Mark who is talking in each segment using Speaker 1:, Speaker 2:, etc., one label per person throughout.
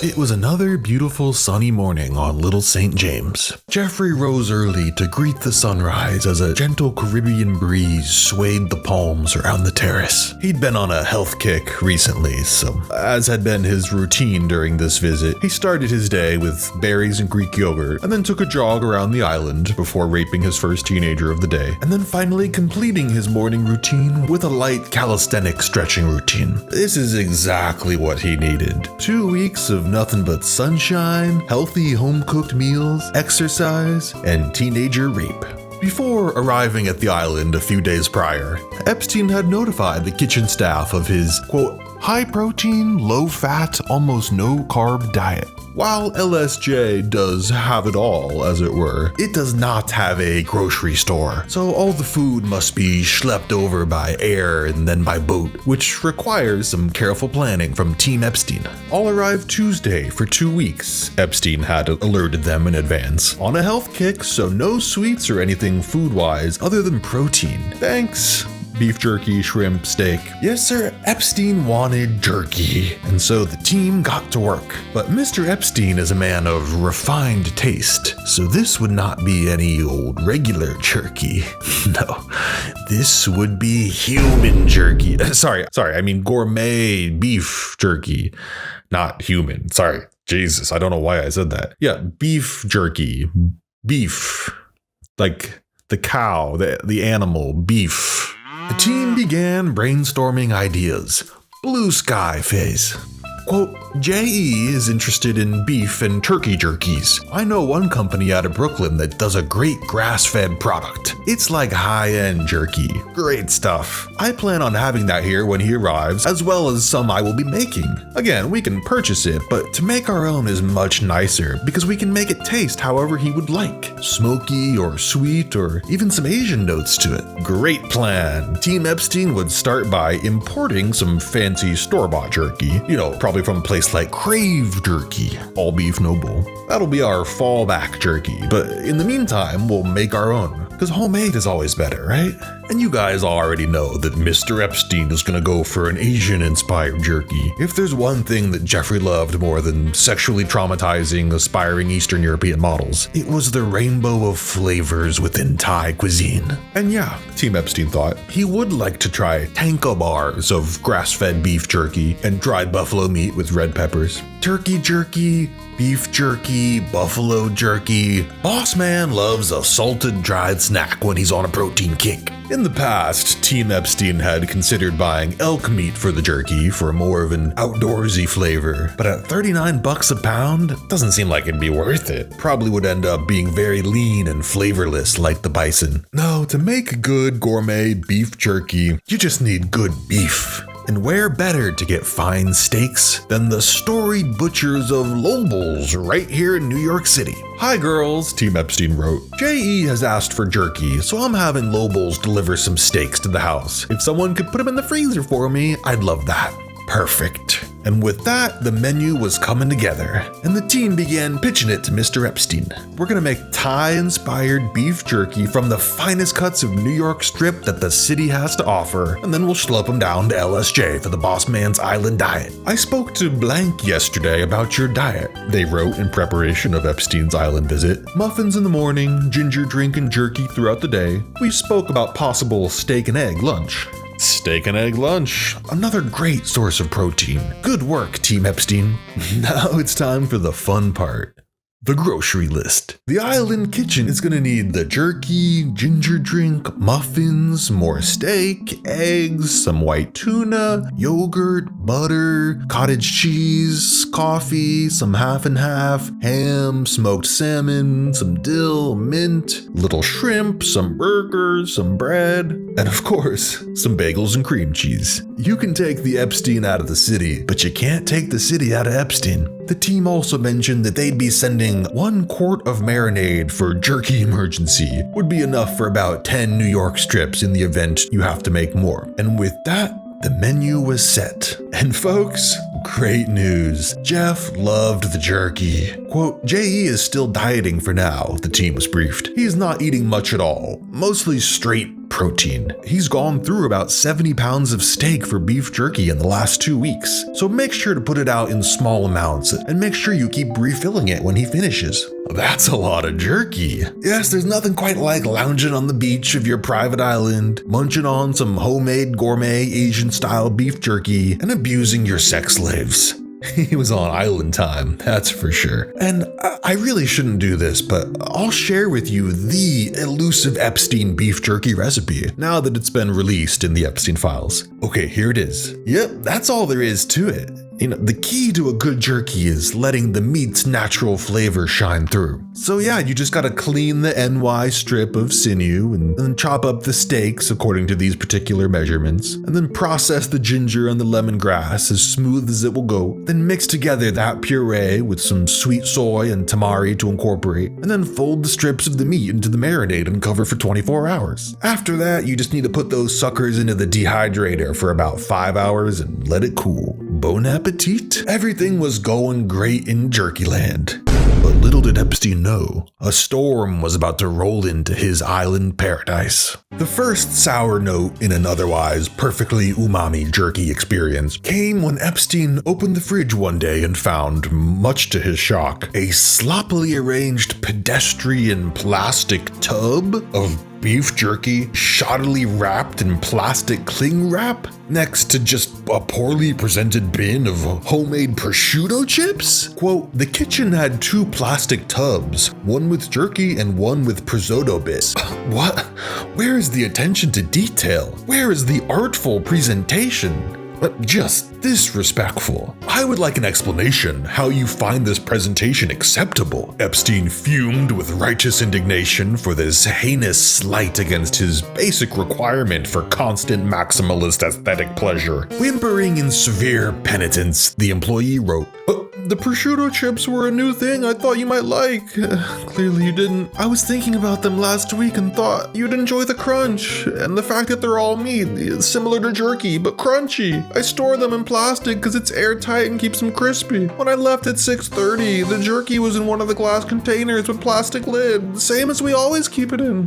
Speaker 1: It was another beautiful sunny morning on Little St. James. Jeffrey rose early to greet the sunrise as a gentle Caribbean breeze swayed the palms around the terrace. He'd been on a health kick recently, so as had been his routine during this visit, he started his day with berries and Greek yogurt, and then took a jog around the island before raping his first teenager of the day, and then finally completing his morning routine with a light calisthenic stretching routine. This is exactly what he needed. 2 weeks of nothing but sunshine, healthy home-cooked meals, exercise, and teenager rape. Before arriving at the island a few days prior, Epstein had notified the kitchen staff of his, quote, high-protein, low-fat, almost no-carb diet. While LSJ does have it all, as it were, it does not have a grocery store, so all the food must be schlepped over by air and then by boat, which requires some careful planning from Team Epstein. All arrived Tuesday for 2 weeks. Epstein had alerted them in advance. On a health kick, so no sweets or anything food-wise other than protein. Thanks. Beef jerky, shrimp, steak. Yes, sir, Epstein wanted jerky, and so the team got to work. But Mr. Epstein is a man of refined taste, so this would not be any old regular jerky. No, this would be human jerky. Sorry, I mean gourmet beef jerky, not human. Sorry, Jesus, I don't know why I said that. Yeah, beef jerky. Beef. Like the cow, the animal, beef. The team began brainstorming ideas. Blue sky phase. Quote, JE is interested in beef and turkey jerkies. I know one company out of Brooklyn that does a great grass-fed product. It's like high-end jerky. Great stuff. I plan on having that here when he arrives, as well as some I will be making. Again, we can purchase it, but to make our own is much nicer because we can make it taste however he would like. Smoky or sweet or even some Asian notes to it. Great plan. Team Epstein would start by importing some fancy store-bought jerky. You know, probably from a place like Crave Jerky. All beef, no bull. That'll be our fallback jerky, but in the meantime, we'll make our own. Because homemade is always better, right? And you guys already know that Mr. Epstein is gonna go for an Asian-inspired jerky. If there's one thing that Jeffrey loved more than sexually traumatizing aspiring Eastern European models, it was the rainbow of flavors within Thai cuisine. And yeah, Team Epstein thought he would like to try tanka bars of grass-fed beef jerky and dried buffalo meat with red peppers. Turkey jerky, beef jerky, buffalo jerky. Boss man loves a salted dried snack when he's on a protein kick. In the past, Team Epstein had considered buying elk meat for the jerky for more of an outdoorsy flavor, but at $39 a pound, doesn't seem like it'd be worth it. Probably would end up being very lean and flavorless like the bison. No, to make good gourmet beef jerky, you just need good beef. And where better to get fine steaks than the storied butchers of Lobel's right here in New York City. Hi girls, Team Epstein wrote. JE has asked for jerky, so I'm having Lobel's deliver some steaks to the house. If someone could put them in the freezer for me, I'd love that. Perfect. And with that, the menu was coming together, and the team began pitching it to Mr. Epstein. We're gonna make Thai-inspired beef jerky from the finest cuts of New York strip that the city has to offer, and then we'll schlep them down to LSJ for the boss man's island diet. I spoke to Blank yesterday about your diet, they wrote in preparation of Epstein's island visit. Muffins in the morning, ginger drink and jerky throughout the day. We spoke about possible steak and egg lunch. Steak and egg lunch, another great source of protein. Good work, Team Epstein. Now it's time for the fun part. The grocery list. The island kitchen is gonna need the jerky, ginger drink, muffins, more steak, eggs, some white tuna, yogurt, butter, cottage cheese, coffee, some half and half, ham, smoked salmon, some dill, mint, little shrimp, some burgers, some bread, and of course, some bagels and cream cheese. You can take the Epstein out of the city, but you can't take the city out of Epstein. The team also mentioned that they'd be sending 1 quart of marinade for jerky emergency. Would be enough for about 10 New York strips in the event you have to make more. And with that, the menu was set. And folks, great news. Jeff loved the jerky. Quote, JE is still dieting for now, the team was briefed. He's not eating much at all, mostly straight protein. He's gone through about 70 pounds of steak for beef jerky in the last 2 weeks, so make sure to put it out in small amounts and make sure you keep refilling it when he finishes. That's a lot of jerky. Yes, there's nothing quite like lounging on the beach of your private island, munching on some homemade gourmet Asian-style beef jerky, and abusing your sex slaves. He was on island time, that's for sure. And I really shouldn't do this, but I'll share with you the elusive Epstein beef jerky recipe now that it's been released in the Epstein files. Okay, here it is. Yep, that's all there is to it. You know, the key to a good jerky is letting the meat's natural flavor shine through. So yeah, you just gotta clean the NY strip of sinew and then chop up the steaks according to these particular measurements, and then process the ginger and the lemongrass as smooth as it will go. Then mix together that puree with some sweet soy and tamari to incorporate, and then fold the strips of the meat into the marinade and cover for 24 hours. After that, you just need to put those suckers into the dehydrator for about 5 hours and let it cool. Bon appetit. Everything was going great in Jerky Land. But little did Epstein know, a storm was about to roll into his island paradise. The first sour note in an otherwise perfectly umami jerky experience came when Epstein opened the fridge one day and found, much to his shock, a sloppily arranged pedestrian plastic tub of beef jerky shoddily wrapped in plastic cling wrap next to just a poorly presented bin of homemade prosciutto chips? Quote, the kitchen had 2 plastic tubs, one with jerky and one with prosciutto bits. What? Where is the attention to detail? Where is the artful presentation? Just disrespectful. I would like an explanation how you find this presentation acceptable. Epstein fumed with righteous indignation for this heinous slight against his basic requirement for constant maximalist aesthetic pleasure. Whimpering in severe penitence, the employee wrote, the prosciutto chips were a new thing I thought you might like. Clearly you didn't. I was thinking about them last week and thought you'd enjoy the crunch and the fact that they're all meat, similar to jerky, but crunchy. I store them in plastic because it's airtight and keeps them crispy. When I left at 6:30, the jerky was in one of the glass containers with plastic lid, the same as we always keep it in.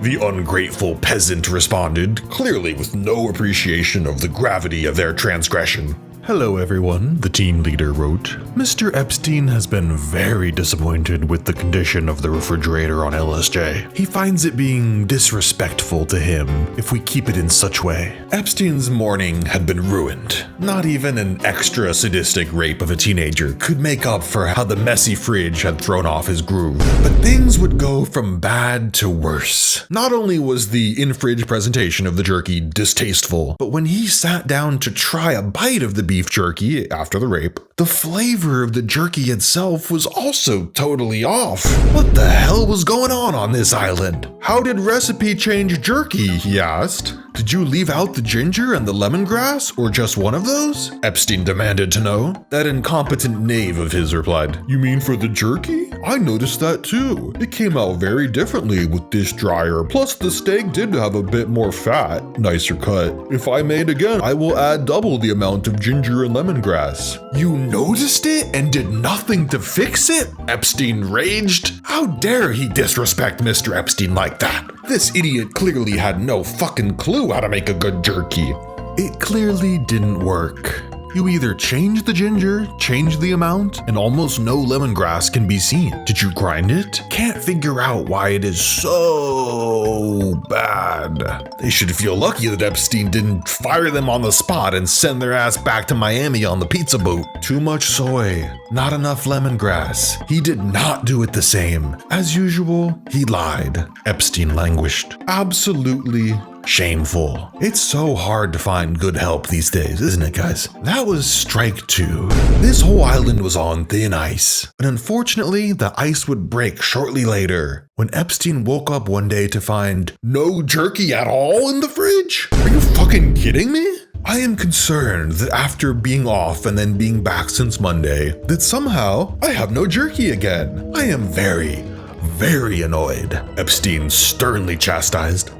Speaker 1: The ungrateful peasant responded, clearly with no appreciation of the gravity of their transgression. Hello everyone, the team leader wrote. Mr. Epstein has been very disappointed with the condition of the refrigerator on LSJ. He finds it being disrespectful to him if we keep it in such way. Epstein's morning had been ruined. Not even an extra sadistic rape of a teenager could make up for how the messy fridge had thrown off his groove. But things would go from bad to worse. Not only was the in-fridge presentation of the jerky distasteful, but when he sat down to try a bite of the beef jerky after the rape, the flavor of the jerky itself was also totally off. What the hell was going on this island? How did recipe change jerky, he asked. Did you leave out the ginger and the lemongrass, or just one of those? Epstein demanded to know. That incompetent knave of his replied, You mean for the jerky? I noticed that too. It came out very differently with dish dryer, plus the steak did have a bit more fat, nicer cut. If I made again, I will add double the amount of ginger and lemongrass. You noticed it and did nothing to fix it? Epstein raged. How dare he disrespect Mr. Epstein like that? This idiot clearly had no fucking clue how to make a good jerky. It clearly didn't work. You either change the ginger, change the amount, and almost no lemongrass can be seen. Did you grind it? Can't figure out why it is so bad. They should feel lucky that Epstein didn't fire them on the spot and send their ass back to Miami on the pizza boat. Too much soy, not enough lemongrass. He did not do it the same. As usual, he lied. Epstein languished. Absolutely shameful. It's so hard to find good help these days, isn't it, guys? That was strike 2. This whole island was on thin ice. But unfortunately, the ice would break shortly later when Epstein woke up one day to find no jerky at all in the fridge. Are you fucking kidding me? I am concerned that after being off and then being back since Monday, that somehow I have no jerky again. I am very, very annoyed, Epstein sternly chastised.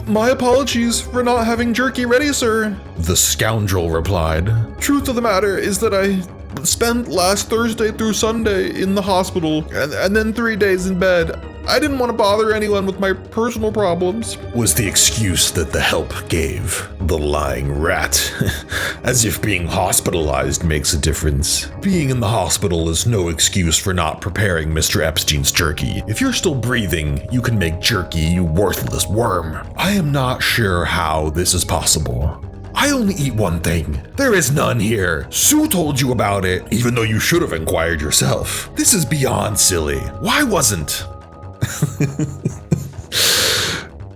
Speaker 1: My apologies for not having jerky ready, sir, the scoundrel replied. Truth of the matter is that I spent last Thursday through Sunday in the hospital and then 3 days in bed. I didn't want to bother anyone with my personal problems, was the excuse that the help gave. The lying rat. As if being hospitalized makes a difference. Being in the hospital is no excuse for not preparing Mr. Epstein's jerky. If you're still breathing, you can make jerky, you worthless worm. I am not sure how this is possible. I only eat one thing. There is none here. Sue told you about it, even though you should have inquired yourself. This is beyond silly. Why wasn't?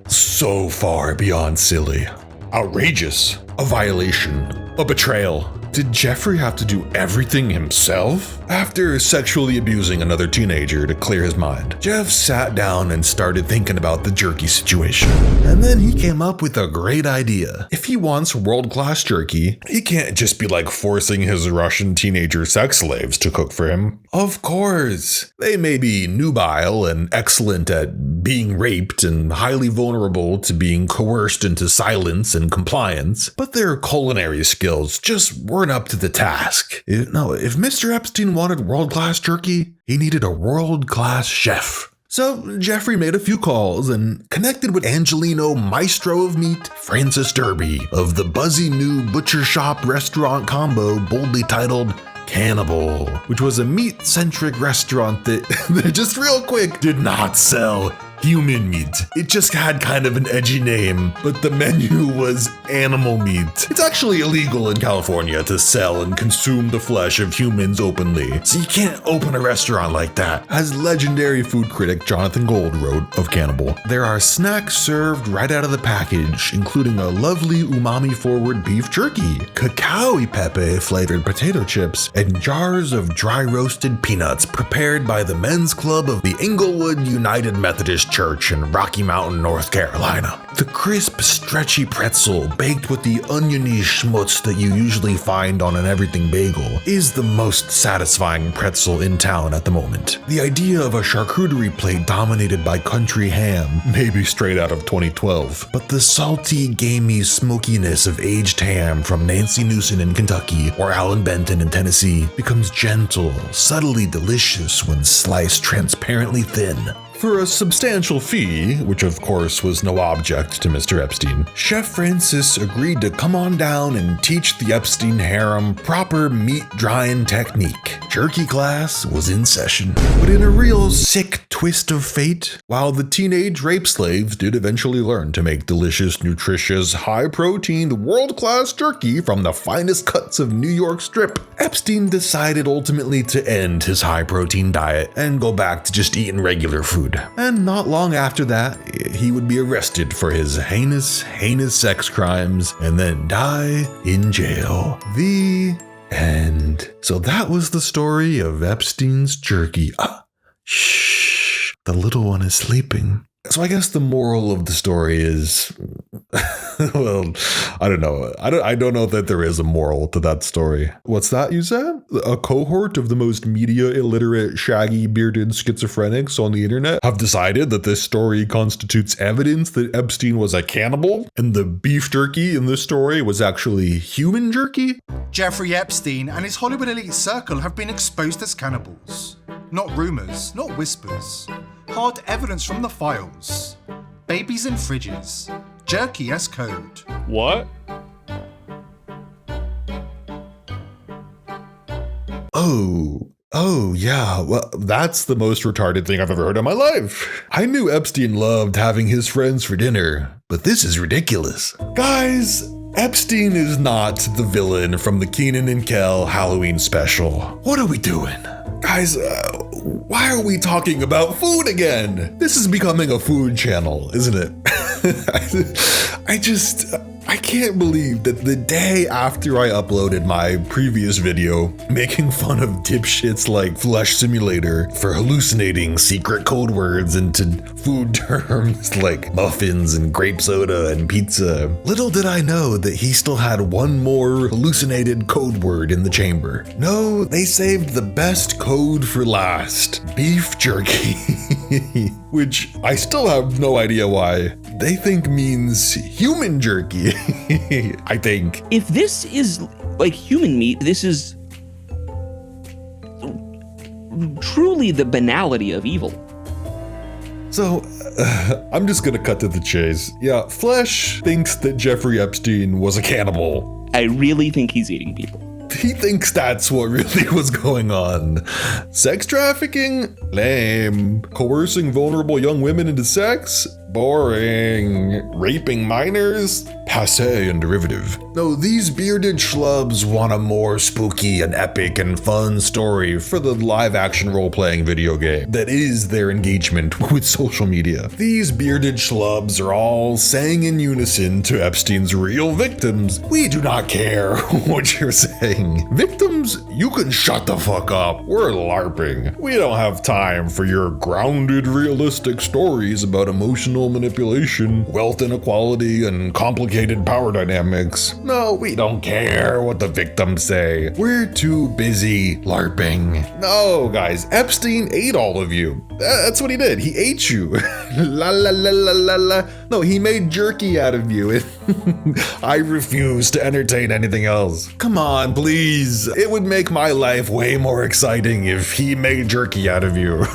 Speaker 1: So far beyond silly. Outrageous. A violation. A betrayal. Did Jeffrey have to do everything himself? After sexually abusing another teenager to clear his mind, Jeff sat down and started thinking about the jerky situation. And then he came up with a great idea. If he wants world-class jerky, he can't just be like forcing his Russian teenager sex slaves to cook for him. Of course, they may be nubile and excellent at being raped and highly vulnerable to being coerced into silence and compliance, but their culinary skills just weren't up to the task. If Mr. Epstein wanted world-class jerky, he needed a world-class chef. So Jeffrey made a few calls and connected with Angelino Maestro of Meat, Francis Derby of the buzzy new butcher shop restaurant combo boldly titled Cannibal, which was a meat-centric restaurant that just real quick did not sell human meat. It just had kind of an edgy name, but the menu was animal meat. It's actually illegal in California to sell and consume the flesh of humans openly, so you can't open a restaurant like that, as legendary food critic Jonathan Gold wrote of Cannibal. There are snacks served right out of the package, including a lovely umami-forward beef jerky, cacao y pepe flavored potato chips, and jars of dry roasted peanuts prepared by the Men's Club of the Inglewood United Methodist Church in Rocky Mountain, North Carolina. The crisp, stretchy pretzel baked with the oniony schmutz that you usually find on an everything bagel is the most satisfying pretzel in town at the moment. The idea of a charcuterie plate dominated by country ham may be straight out of 2012, but the salty, gamey smokiness of aged ham from Nancy Newson in Kentucky or Alan Benton in Tennessee becomes gentle, subtly delicious when sliced transparently thin. For a substantial fee, which of course was no object to Mr. Epstein, Chef Francis agreed to come on down and teach the Epstein harem proper meat drying technique. Jerky class was in session. But in a real sick twist of fate, while the teenage rape slaves did eventually learn to make delicious, nutritious, high-protein, world-class jerky from the finest cuts of New York strip, Epstein decided ultimately to end his high-protein diet and go back to just eating regular food. And not long after that, he would be arrested for his heinous sex crimes and then die in jail. The end. So that was the story of Epstein's jerky. Shh, the little one is sleeping. So I guess the moral of the story is, well, I don't know. I don't know that there is a moral to that story. What's that you said? A cohort of the most media illiterate, shaggy, bearded schizophrenics on the internet have decided that this story constitutes evidence that Epstein was a cannibal and the beef jerky in this story was actually human jerky?
Speaker 2: Jeffrey Epstein and his Hollywood elite circle have been exposed as cannibals. Not rumors, not whispers. Hard evidence from the files. Babies in fridges. Jerky as code.
Speaker 3: What?
Speaker 1: Oh, yeah, well, that's the most retarded thing I've ever heard in my life. I knew Epstein loved having his friends for dinner, but this is ridiculous. Guys, Epstein is not the villain from the Kenan and Kel Halloween special. What are we doing? Guys, why are we talking about food again? This is becoming a food channel, isn't it? I can't believe that the day after I uploaded my previous video making fun of dipshits like Flesh Simulator for hallucinating secret code words into food terms like muffins and grape soda and pizza, little did I know that he still had one more hallucinated code word in the chamber. No, they saved the best code for last. Beef jerky. Which I still have no idea why. they think means human jerky, I think.
Speaker 3: If this is like human meat, this is truly the banality of evil.
Speaker 1: So, I'm just gonna cut to the chase. Yeah, Flesh thinks that Jeffrey Epstein was a cannibal.
Speaker 3: I really think he's eating people.
Speaker 1: He thinks that's what really was going on. Sex trafficking? Lame. Coercing vulnerable young women into sex? Boring. Raping minors? Passé and derivative. No, these bearded schlubs want a more spooky and epic and fun story for the live-action role-playing video game that is their engagement with social media. These bearded schlubs are all saying in unison to Epstein's real victims, "We do not care what you're saying. Victims, you can shut the fuck up. We're LARPing. We don't have time for your grounded, realistic stories about emotional manipulation, wealth inequality, and complicated power dynamics. No, we don't care what the victims say. We're too busy LARPing." No, guys, Epstein ate all of you. That's what he did. He ate you. La la la la la la. No, he made jerky out of you. I refuse to entertain anything else. Come on, please. It would make my life way more exciting if he made jerky out of you.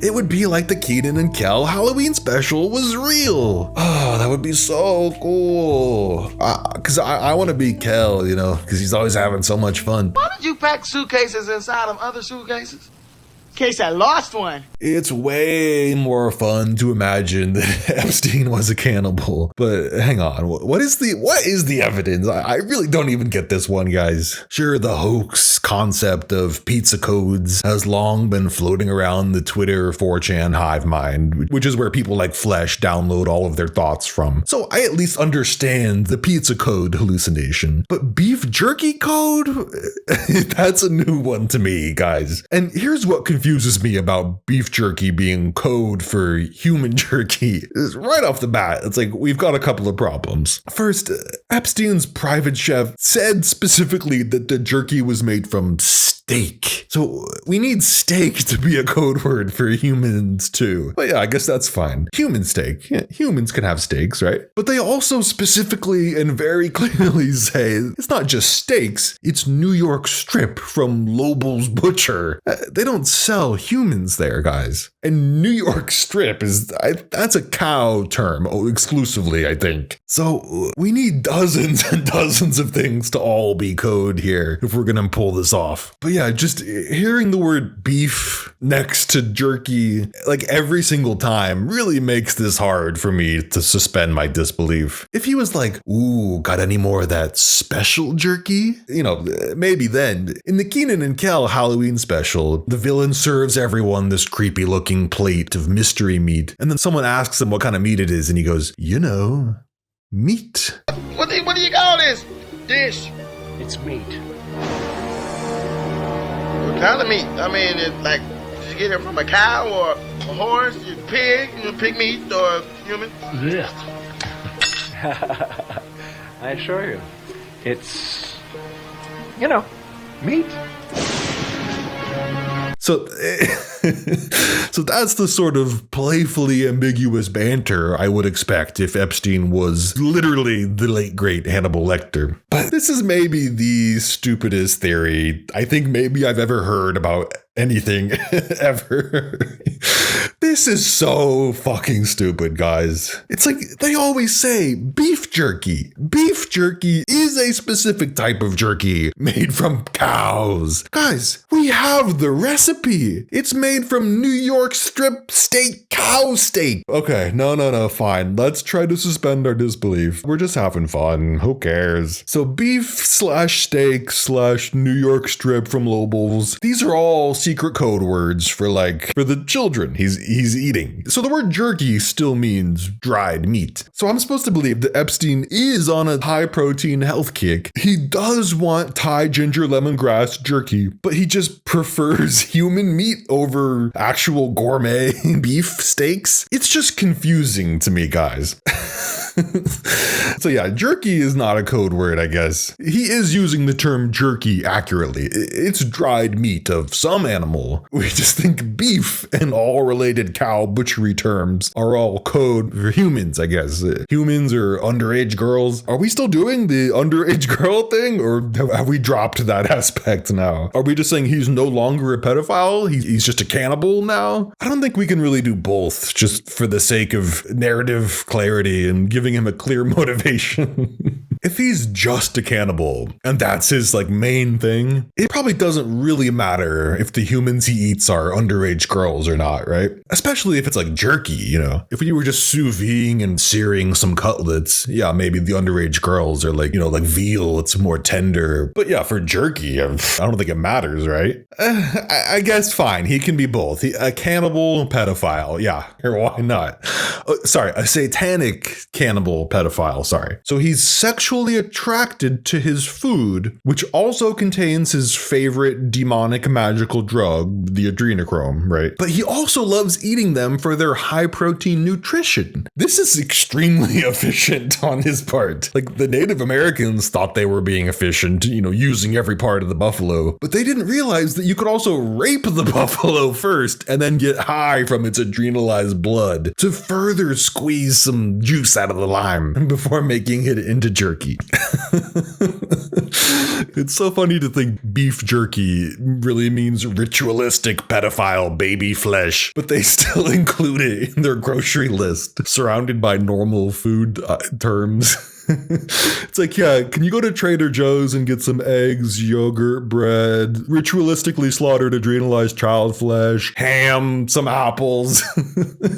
Speaker 1: It would be like the Kenan and Kel Halloween special was real. Oh, that would be so cool. Because I want to be Kel, you know, because he's always having so much fun.
Speaker 4: Why did you pack suitcases inside of other suitcases? In case I lost one.
Speaker 1: It's way more fun to imagine that Epstein was a cannibal. But hang on, what is the evidence? I really don't even get this one, guys. Sure, the hoax concept of pizza codes has long been floating around the Twitter 4chan hive mind, which is where people like Flesh download all of their thoughts from. So I at least understand the pizza code hallucination. But beef jerky code? That's a new one to me, guys. And here's what confuses me about beef jerky being code for human jerky. Right off the bat, it's like we've got a couple of problems. First, Epstein's private chef said specifically that the jerky was made from steak. So we need steak to be a code word for humans too. But yeah, I guess that's fine. Human steak. Yeah, humans can have steaks, right? But they also specifically and very clearly say it's not just steaks, it's New York strip from Lobel's Butcher. They don't sell humans there, guys. And New York strip that's a cow term exclusively, I think. So we need dozens and dozens of things to all be code here if we're gonna pull this off. But yeah, just hearing the word beef next to jerky like every single time really makes this hard for me to suspend my disbelief. If he was like, "Ooh, got any more of that special jerky?" You know, maybe then. In the Kenan and Kel Halloween special, the villain serves everyone this creepy looking plate of mystery meat, and then someone asks him what kind of meat it is, and he goes, "You know, meat."
Speaker 4: What do you call this dish?
Speaker 5: It's meat.
Speaker 4: What kind of meat? I mean, it's like, did you get it from a cow or a horse, a pig, pig meat or human?
Speaker 5: Ugh. I assure you, it's, meat.
Speaker 1: So that's the sort of playfully ambiguous banter I would expect if Epstein was literally the late great Hannibal Lecter. But this is maybe the stupidest theory I think maybe I've ever heard about anything ever. This is so fucking stupid, guys. It's like they always say beef jerky. Beef jerky is a specific type of jerky made from cows. Guys, we have the recipe. It's made from New York strip steak cow steak. Okay, no, fine. Let's try to suspend our disbelief. We're just having fun. Who cares? So beef/steak/New York strip from Lobel's. These are all secret code words for the children he's eating. So the word jerky still means dried meat. So I'm supposed to believe that Epstein is on a high protein health kick. He does want Thai ginger lemongrass jerky, but he just prefers human meat over actual gourmet beef steaks. It's just confusing to me, guys. So yeah, jerky is not a code word, I guess. He is using the term jerky accurately. It's dried meat of some animal. We just think beef and all related cow butchery terms are all code for humans, I guess. Humans or underage girls. Are we still doing the underage girl thing, or have we dropped that aspect now? Are we just saying he's no longer a pedophile? He's just a cannibal now? I don't think we can really do both just for the sake of narrative clarity and giving him a clear motivation. If he's just a cannibal and that's his main thing, it probably doesn't really matter if the humans he eats are underage girls or not, right? Especially if it's jerky, If you were just sous videing and searing some cutlets, yeah, maybe the underage girls are like veal, it's more tender. But yeah, for jerky, I don't think it matters, right? I guess fine, he can be both. A cannibal pedophile, yeah, or why not? Sorry, a satanic cannibal pedophile, sorry. So he's sexually attracted to his food, which also contains his favorite demonic magical drug, the adrenochrome, right? But he also loves eating them for their high protein nutrition. This is extremely efficient on his part. The Native Americans thought they were being efficient, using every part of the buffalo, but they didn't realize that you could also rape the buffalo first and then get high from its adrenalized blood to further squeeze some juice out of the lime before making it into jerky. It's so funny to think beef jerky really means ritualistic pedophile baby flesh, but they still include it in their grocery list, surrounded by normal food terms. It's yeah, can you go to Trader Joe's and get some eggs, yogurt, bread, ritualistically slaughtered adrenalized child flesh, ham, some apples?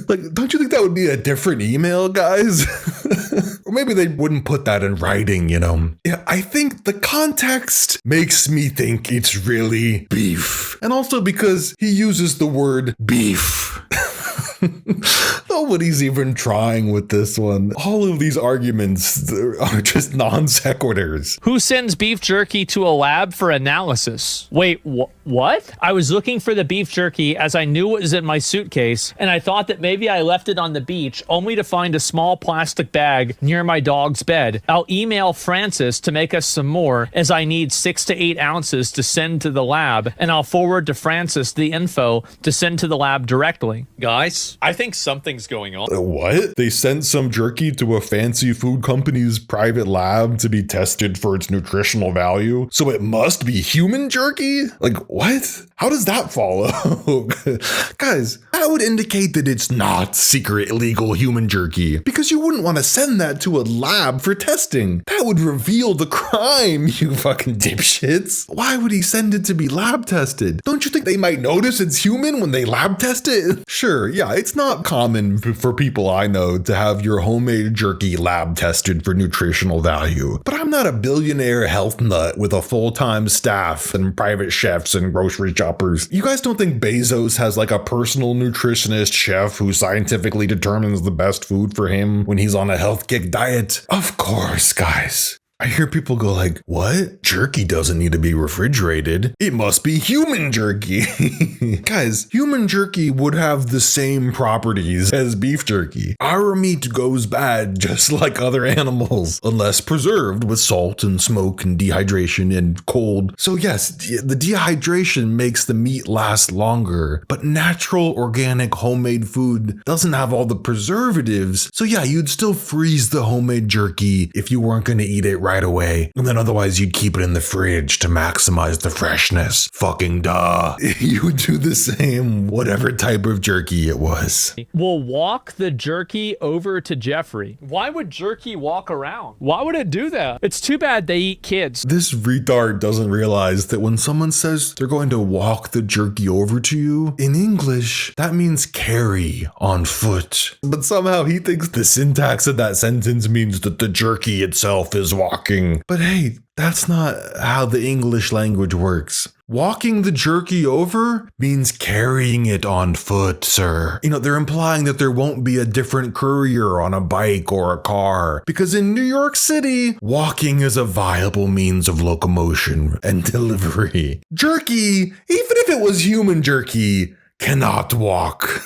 Speaker 1: Don't you think that would be a different email, guys? Or maybe they wouldn't put that in writing, Yeah, I think the context makes me think it's really beef. And also because he uses the word beef. Nobody's even trying with this one. All of these arguments are just non sequiturs.
Speaker 6: Who sends beef jerky to a lab for analysis? Wait, what? I was looking for the beef jerky as I knew it was in my suitcase, and I thought that maybe I left it on the beach, only to find a small plastic bag near my dog's bed. I'll email Francis to make us some more, as I need 6 to 8 ounces to send to the lab, and I'll forward to Francis the info to send to the lab directly. Guys, I think something's going on.
Speaker 1: What? They sent some jerky to a fancy food company's private lab to be tested for its nutritional value, so it must be human jerky? What? How does that follow? Guys, that would indicate that it's not secret illegal human jerky, because you wouldn't want to send that to a lab for testing. That would reveal the crime, you fucking dipshits. Why would he send it to be lab tested? Don't you think they might notice it's human when they lab test it? Sure, yeah, it's not common for people I know to have your homemade jerky lab tested for nutritional value, but I'm not a billionaire health nut with a full-time staff and private chefs and grocery shoppers. You guys don't think Bezos has a personal nutritionist chef who scientifically determines the best food for him when he's on a health kick diet? Of course, guys. I hear people go what? Jerky doesn't need to be refrigerated. It must be human jerky. Guys, human jerky would have the same properties as beef jerky. Our meat goes bad just like other animals, unless preserved with salt and smoke and dehydration and cold. So yes, the dehydration makes the meat last longer, but natural, organic, homemade food doesn't have all the preservatives. So yeah, you'd still freeze the homemade jerky if you weren't going to eat it right away, and then otherwise you'd keep it in the fridge to maximize the freshness. Fucking duh. You would do the same whatever type of jerky it was.
Speaker 6: We'll walk the jerky over to Jeffrey. Why would jerky walk around? Why would it do that? It's too bad they eat kids.
Speaker 1: This retard doesn't realize that when someone says they're going to walk the jerky over to you, in English, that means carry on foot. But somehow he thinks the syntax of that sentence means that the jerky itself is walking. But hey, that's not how the English language works. Walking the jerky over means carrying it on foot, sir. They're implying that there won't be a different courier on a bike or a car, because in New York City, walking is a viable means of locomotion and delivery. Jerky, even if it was human jerky, cannot walk.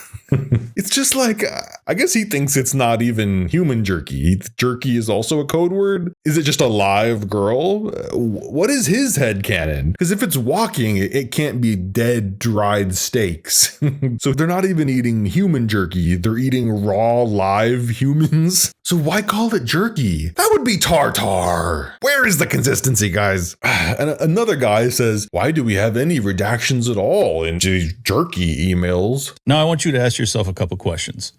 Speaker 1: It's just like, I guess he thinks it's not even human jerky. Jerky is also a code word. Is it just a live girl? What is his headcanon? Because if it's walking, it can't be dead, dried steaks. So they're not even eating human jerky. They're eating raw, live humans. So why call it jerky? That would be tartar. Where is the consistency, guys? And another guy says, why do we have any redactions at all into jerky emails?
Speaker 7: Now, I want you to ask yourself a couple questions.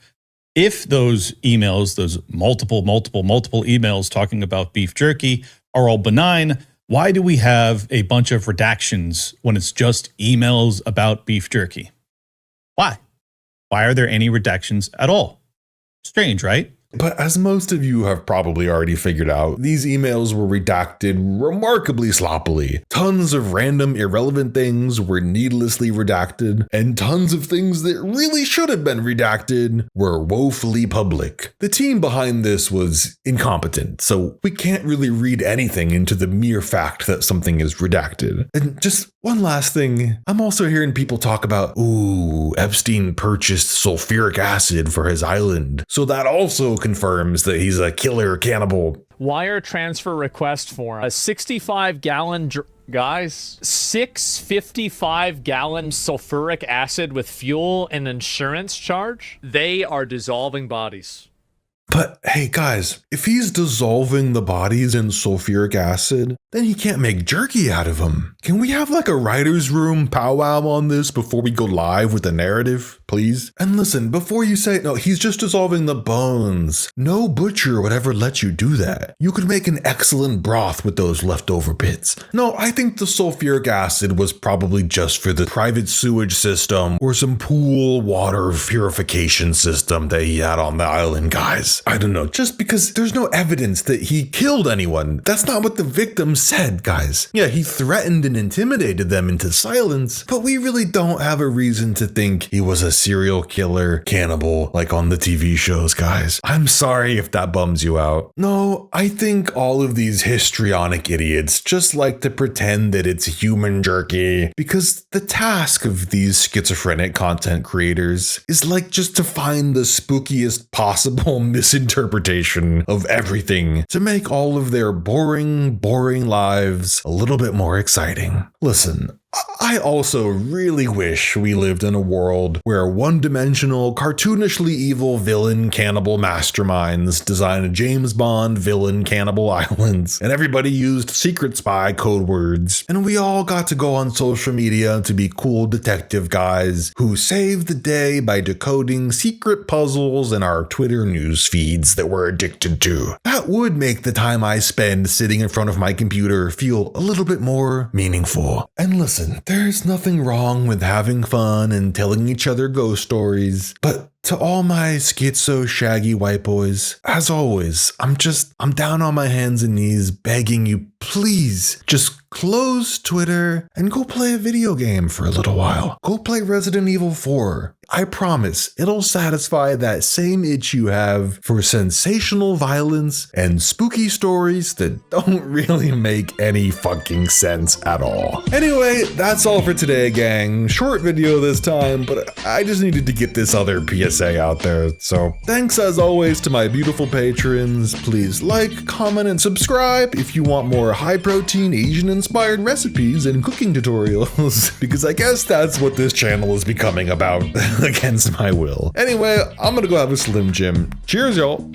Speaker 7: If those emails, those multiple emails talking about beef jerky are all benign, why do we have a bunch of redactions when it's just emails about beef jerky? Why? Why are there any redactions at all? Strange, right?
Speaker 1: But as most of you have probably already figured out, these emails were redacted remarkably sloppily. Tons of random irrelevant things were needlessly redacted, and tons of things that really should have been redacted were woefully public. The team behind this was incompetent, so we can't really read anything into the mere fact that something is redacted. And just one last thing, I'm also hearing people talk about, Epstein purchased sulfuric acid for his island, so that also confirms that he's a killer cannibal.
Speaker 6: Wire transfer request form. A 65-gallon, guys, 655-gallon sulfuric acid with fuel and insurance charge. They are dissolving bodies.
Speaker 1: But hey guys, if he's dissolving the bodies in sulfuric acid, then he can't make jerky out of them. Can we have like a writer's room powwow on this before we go live with the narrative, please? And listen, before you say, no, he's just dissolving the bones. No butcher would ever let you do that. You could make an excellent broth with those leftover bits. No, I think the sulfuric acid was probably just for the private sewage system or some pool water purification system that he had on the island, guys. I don't know, just because there's no evidence that he killed anyone. That's not what the victim said, guys. Yeah, he threatened and intimidated them into silence, but we really don't have a reason to think he was a serial killer cannibal like on the TV shows, guys. I'm sorry if that bums you out. No, I think all of these histrionic idiots just like to pretend that it's human jerky because the task of these schizophrenic content creators is like just to find the spookiest possible misinterpretation of everything to make all of their boring lives a little bit more exciting. Listen, I also really wish we lived in a world where one-dimensional, cartoonishly evil villain cannibal masterminds designed James Bond villain cannibal islands, and everybody used secret spy code words, and we all got to go on social media to be cool detective guys who saved the day by decoding secret puzzles in our Twitter news feeds that we're addicted to. That would make the time I spend sitting in front of my computer feel a little bit more meaningful. And listen, there's nothing wrong with having fun and telling each other ghost stories, but to all my schizo shaggy white boys, as always, I'm down on my hands and knees begging you, please just close Twitter and go play a video game for a little while. Go play Resident Evil 4. I promise it'll satisfy that same itch you have for sensational violence and spooky stories that don't really make any fucking sense at all. Anyway, that's all for today, gang. Short video this time, but I just needed to get this other PSA out there. So thanks as always to my beautiful patrons. Please like, comment, and subscribe if you want more high protein Asian inspired recipes and cooking tutorials, because I guess that's what this channel is becoming about against my will. Anyway, I'm gonna go have a Slim Jim. Cheers, y'all.